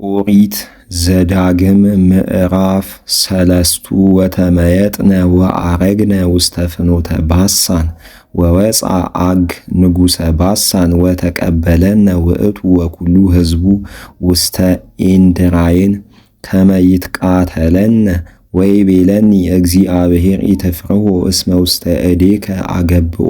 ኦሪት ዘዳግም ምዕራፍ ሰለስቱ ወተመየጥነ ወአረግነ ውስተ ፍኖተ ባሳን ወወፃ አግ ንጉሰ ባሳን ወተቀበለነ ውእቱ ወኩሉ ህዝቡ ውስተ ኢንድራይን ከመ ይትቃተለነ ወይቤለኒ እግዚአብሔር ኢትፍርሆ እስመ ውስተ እዴከ አገብኦ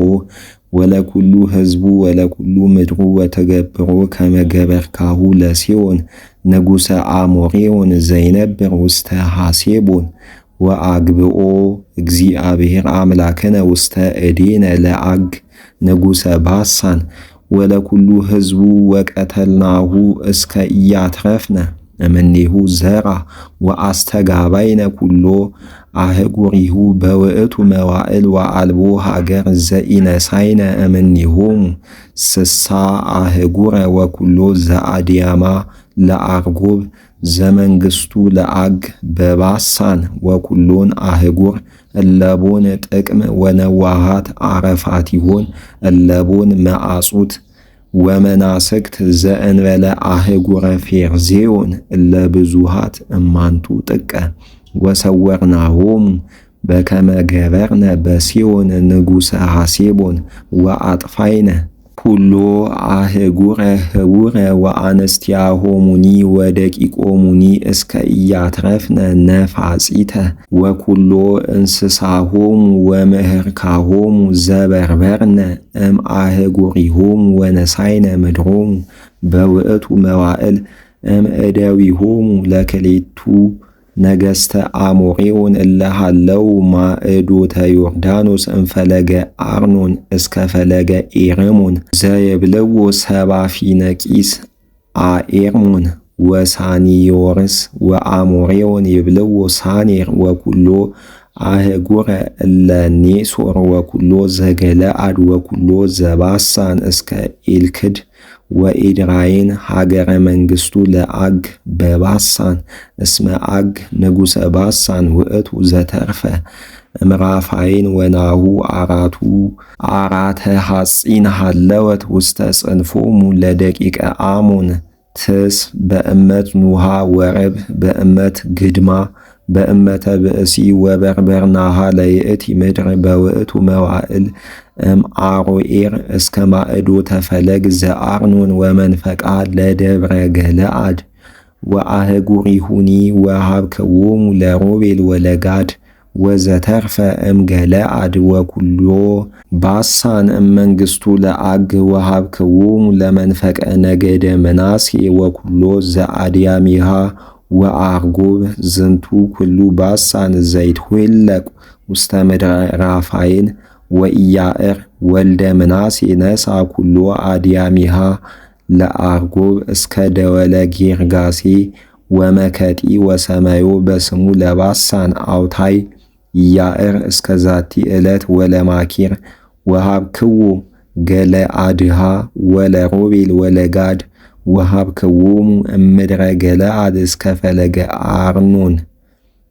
ወለኩሉ ህዝቡ ወለኩሉ ምድሩ ወተገብሮ ከመ ገበርካሁ ለሲኦን ንጉሰ አሞሬውን ዘይነብር ውስተ ሐሴቦን ወአግብኦ እግዚአብሔር አምላክነ ውስተ እዴነ ለአግ ንጉሰ ባሳን ወለኩሉ ህዝቡ ወቀተልናሁ እስከ ኢያትረፍነ እምኔሁ ዘራ ወአስተጋባይነ ኩሎ አህጉሪሁ በውእቱ መዋዕል ወአልቦ ሀገር ዘኢነሳይነ እምኔሆሙ ስሳ አህጉረ ወኩሎ ዘአድያማ ለአርጎብ ዘመንግስቱ ለአግ በባሳን ወኩሎን አህጉር እለቦን ጥቅም ወነዋሃት አረፋቲሆን እለቦን መዓጹት ወመናስክት ዘእንበለ አህጉረ ፌርዜዮን እለብዙሃት እማንቱ ጥቀ ወሰወርናሆሙ በከመ ገበርነ በሲዮን ንጉሰ ሐሴቦን ወአጥፋይነ ኩሎ አህጉረ ህቡረ ወአንስቲያሆሙኒ ወደቂቆሙኒ እስከ ኢያትረፍነ ነፋጺተ ወኩሎ እንስሳሆሙ ወምህርካሆሙ ዘበርበርነ እም አህጉሪሆሙ ወነሳይነ ምድሮሙ በውእቱ መዋዕል እም እደዊሆሙ ለክሌቱ ነገስተ አሞሬውን እለሃለው ማዕዶተ ዮርዳኖስ እንፈለገ አርኖን እስከ ፈለገ ኤርሞን ዘየብልዎ ሰባፊነቂስ አኤርሞን ወሳኒዮርስ ወአሞሬውን ይብልዎ ሳኔር ወኩሎ አህጉረ እለኔሶር ወኩሎ ዘገለአድ ወኩሎ ዘባሳን እስከ ኢልክድ ወኢድራይን ሀገረ መንግስቱ ለአግ በባሳን እስመ አግ ንጉሰ ባሳን ውእቱ ዘተርፈ እምራፋይን ወናሁ አራተ ሐጺን ሃለወት ውስተ ጽንፎሙ ለደቂቀ አሞን ትስ በእመት ኑሃ ወረብ በእመት ግድማ በእመተ ብእሲ ወበርበርናሃ ለይእቲ ምድር በውእቱ መዋዕል እም አሮኤር እስከ ማዕዶ ተፈለግ ዘአርኖን ወመንፈቃ ለደብረ ገለአድ ወአህጉሪሁኒ ወሃብክዎሙ ለሮቤል ወለጋድ ወዘተርፈ እም ገለአድ ወኩሎ ባሳን እም መንግስቱ ለአግ ወሃብክዎሙ ለመንፈቀ ነገደ መናሴ ወኩሎ ዘአድያሚሃ ወአርጎብ ዝንቱ ኩሉ ባሳን ዘይትዌለቅ ውስተ ምድረ ራፋይን ወኢያዕር ወልደ ምናሴ ነሳ ኩሎ አድያሚሃ ለአርጎብ እስከ ደወለ ጌርጋሴ ወመከጢ ወሰማዮ በስሙ ለባሳን አውታይ ኢያዕር እስከ ዛቲ ዕለት ወለማኪር ወሃብክዎ ገለአድሃ ወለሮቤል ወለጋድ ወሃብክዎሙ እምድረ ገለአድ እስከ ፈለገ አርኖን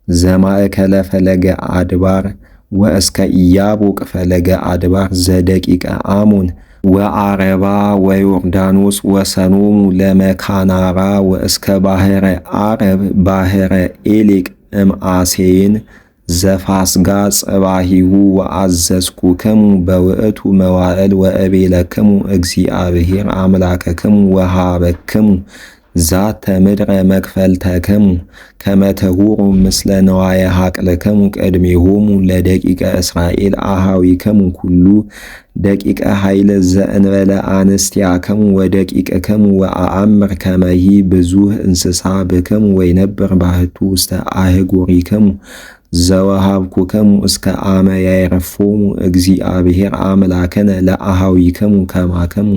ዘማእከለ ፈለገ አድባር ወእስከ ኢያቦቅ ፈለገ አድባር ዘደቂቀ አሞን ወአረባ ወዮርዳኖስ ወሰኖሙ ለመካናራ ወእስከ ባሕረ አረብ ባሕረ ኤሌቅ እምአሴይን ዘፋስጋ ጽባሂሁ ወአዘዝኩክሙ በውእቱ መዋዕል ወእቤለክሙ እግዚአብሔር አምላከክሙ ወሃበክሙ ዛተ ምድረ መክፈልተክሙ ከመ ትሁሩ ምስለ ነዋየ ሐቅልክሙ ቅድሜሆሙ ለደቂቀ እስራኤል አሃዊክሙ ኩሉ ደቂቀ ኃይለ ዘእንበለ አንስቲያክሙ ወደቂቅክሙ ወአአምር ከመሂ ብዙህ እንስሳ ብክሙ ወይነብር ባህቱ ውስተ አህጉሪክሙ ዘወሃብኩክሙ እስከ አመ ያዕርፎሙ እግዚአብሔር አምላክነ ለአሃዊክሙ ከማክሙ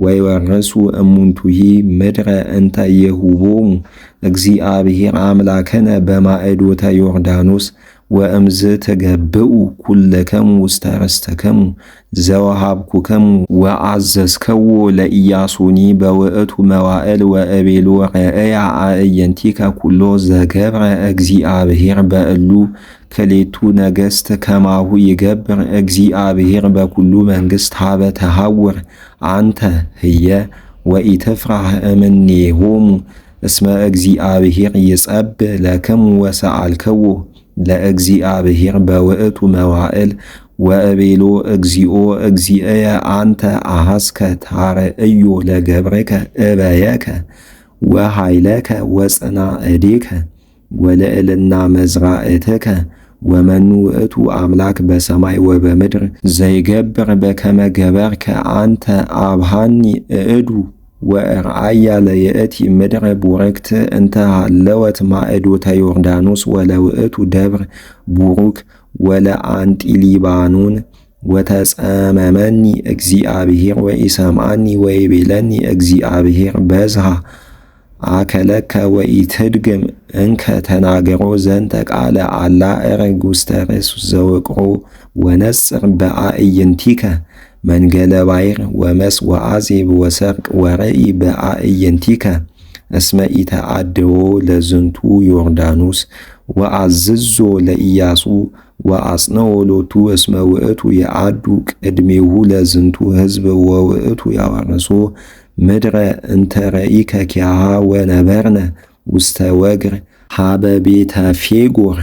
ወይወርሱ እሙንቱሂ ምድረ እንተ የሁቦሙ እግዚአብሔር አምላክነ በማዕዶተ ዮርዳኖስ ወእምዝ ትገብኡ ኩልክሙ ውስተ ርስትክሙ ዘወሃብኩክሙ ወአዘዝክዎ ለኢያሱኒ በውእቱ መዋዕል ወእቤሎ ረእያ አእየንቲከ ኩሎ ዘገብረ እግዚአብሔር በእሉ ክሌቱ ነገሥት ከማሁ ይገብር እግዚአብሔር በኩሉ መንግሥት ሀበ ተሐውር አንተ ህየ ወኢትፍራህ እምኔሆሙ እስመ እግዚአብሔር ይጸብእ ለክሙ ወሰአልክዎ ለእግዚአብሔር በውእቱ መዋዕል ወእቤሎ እግዚኦ እግዚእየ አንተ አሐስከ ታርእዮ ለገብርከ እበየከ ወኃይለከ ወጽናዕዴከ ወልዕልና መዝራእትከ ወመኑ ውእቱ አምላክ በሰማይ ወበምድር ዘይገብር በከመ ገበርከ አንተ አብሃኒ እዱ ወእርአያ ለይእቲ ምድረ ቡርክት እንተ ሃለወት ማእዶተ ዮርዳኖስ ወለውእቱ ደብር ቡሩክ ወለአንጢሊባኖን ወተጸመመኒ እግዚአብሔር ወኢሰምዓኒ ወይቤለኒ እግዚአብሔር በዝሃ አከለከ ወኢትድግም እንከ ተናገሮ ዘንተ ቃለ አላ እረግ ውስተ ርእስ ዘወቅሮ ወነጽር በአዕይንቲከ መንገለ ባሕር ወመስ ወአዜብ ወሰርቅ ወረኢ በአዕይንቲከ እስመ ኢተአድዎ ለዝንቱ ዮርዳኖስ ወአዝዞ ለኢያሱ ወአጽንዖ ሎቱ እስመ ውእቱ የአዱ ቅድሜሁ ለዝንቱ ሕዝብ ወውእቱ ያወርሶ ምድረ እንተ ረኢከ ኪያሃ ወነበርነ ውስተ ወግር ሀበ ቤተ ፌጎር